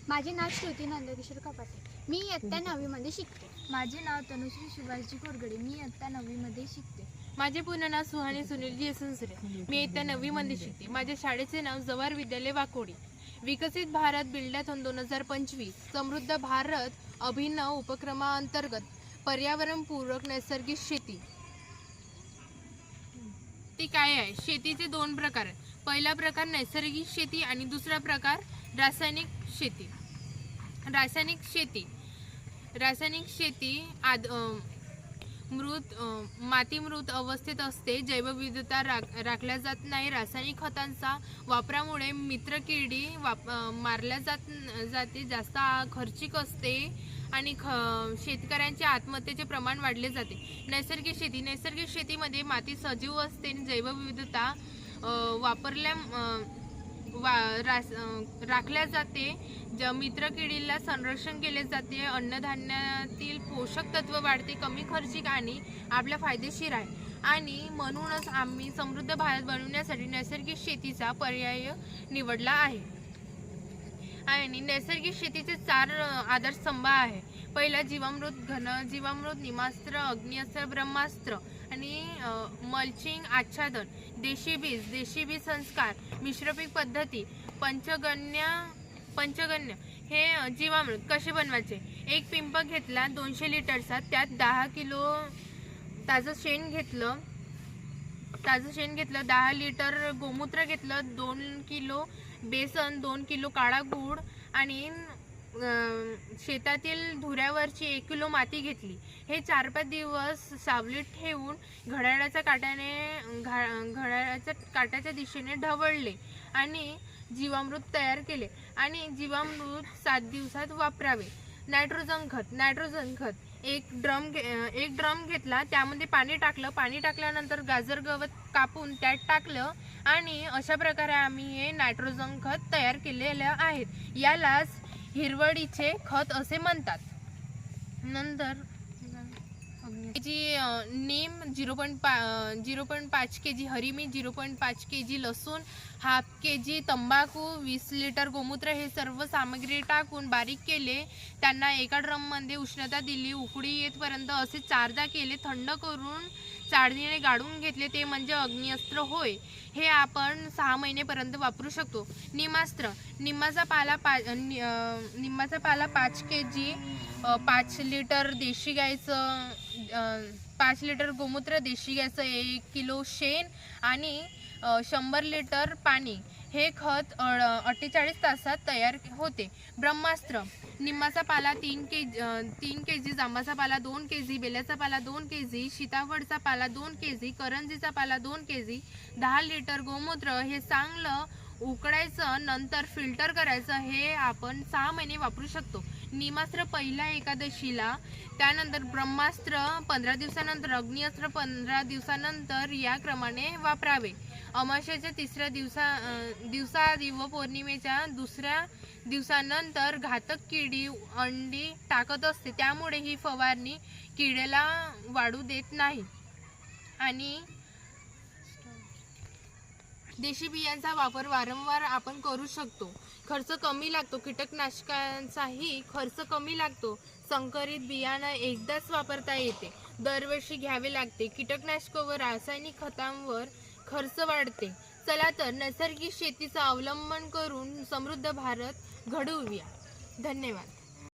माझे नाव श्रुती नंदकिशोर कपाटे. मी इयत्ता 9वी मध्ये शिकते. माझे नाव तनुश्री शिवाजी कोरगडे. मी इयत्ता 9वी मध्ये शिकते. माझे पूर्ण नाव सुहानी सुनीलजी संसरे. मी इयत्ता 9वी मध्ये शिकते. माझ्या शाळेचे नाव जवाहर विद्यालय वाकोडी. विकसित भारत बिल्डाथॉन 2025 समृद्ध भारत अभिनव उपक्रमाअंतर्गत पर्यावरणपूरक नैसर्गिक शेती. ती काय आहे? शेतीचे 2 प्रकार आहेत. पहिला प्रकार नैसर्गिक शेती आणि दुसरा प्रकार रासायनिक शेती. रासायनिक शेती माती मृत अवस्थेत असते. जैवविविधता राखल्या जात नाही. रासायनिक खतांचा वापरामुळे मित्रकिडी मारल्या जाते. जास्त खर्चिक असते आणि शेतकऱ्यांचे आत्महत्येचे प्रमाण वाढले जाते. नैसर्गिक शेतीमध्ये माती सजीव असते. जैवविविधता राखल्या जाते. मित्रकिडीला संरक्षण केले जाते. अन्नधान्यातील पोषक तत्व वाढते. कमी खर्चिक आणि आपल्या फायदेशीर आहे. आणि म्हणूनच आम्ही समृद्ध भारत बनवण्यासाठी नैसर्गिक शेतीचा पर्याय निवडला आहे. आणि नैसर्गिक शेतीचे 4 आधारस्तंभ आहे. पहिला जीवामृत, घनजीवामृत, निमास्त्र, अग्निअस्त्र, ब्रह्मास्त्र आणि मल्चिंग, आच्छादन, देशी बीज संस्कार, मिश्रपीक पद्धती, पंचगन्य हे जीवामृत कसे बनवायचे? एक पिंप घेतला 200 लिटरचा, त्यात 10 किलो ताजं शेण घेतलं, 10 लिटर गोमूत्र घेतलं, 2 किलो बेसन, 2 किलो काळा गूळ आणि शेतातील धुऱ्यावरची 1 किलो माती घेतली. हे 4-5 दिवस सावलीत ठेवून घड्याळाच्या काट्याच्या दिशेने ढवळले आणि जीवामृत तयार केले. आणि जीवामृत 7 दिवसात वापरावे. नायट्रोजन खत एक ड्रम घेतला, त्यामध्ये पाणी टाकल्यानंतर गाजर गवत कापून त्यात टाकलं आणि अशा प्रकारे आम्ही हे नायट्रोजन खत तयार केलेले आहेत. यालाच हिरवळीचे खत असे म्हणतात. नंतर नीम 0.5 kg, हरिमी 0.5 kg, लसूण 1/2 kg, तंबाखू 20 लिटर, गोमूत्र हे सर्व सामग्री टाकून बारीक केले. त्यांना एका ड्रममध्ये उष्णता दिली. उकळी येतपर्यंत असे 4दा केले. थंड करून चाळणीने गाळून घेतले. ते म्हणजे अग्निअस्त्र होय. हे आपण 6 महिनेपर्यंत वापरू शकतो. निंबाचा पाला 5 kg, 5 लिटर देशी गाईचं 5 लिटर गोमूत्र, देशी गाईचं 1 किलो शेण आणि 100 लिटर पाणी. हे खत 48 तासात तयार होते. ब्रह्मास्त्र: निंबाचा पाला 3 kg, जांबाचा पाला 2 kg, बेल्याचा पाला 2 kg, सीताफळचा पाला 2 kg, करंजीचा पाला 2 kg, 10 लिटर गोमूत्र. हे चांगलं उकळायचं, नंतर फिल्टर करायचं. हे आपण 6 महिने वापरू शकतो. निमास्त्र पहिल्या एकादशीला, त्यानंतर ब्रह्मास्त्र 15 दिवसानंतर, अग्निअस्त्र 15 दिवसानंतर या क्रमाने वापरावे. अमावस्येच्या 3ऱ्या दिवसाआधी व पौर्णिमेच्या 2ऱ्या दिवसानंतर घातक किडी अंडी टाकत असते. त्यामुळे ही फवारणी किडेला वाढू देत नाही. आणि देशी बियांचा वापर वारंवार आपण करू शकतो. खर्च कमी लागतो. कीटकनाशकांचाही खर्च कमी लागतो. संकरित बियाणं एकदाच वापरता येते. दरवर्षी घ्यावे लागते. कीटकनाशक व रासायनिक खतांवर खर्च वाढते. चला तर नैसर्गिक शेतीचा अवलंबन करून समृद्ध भारत घडवूया. धन्यवाद.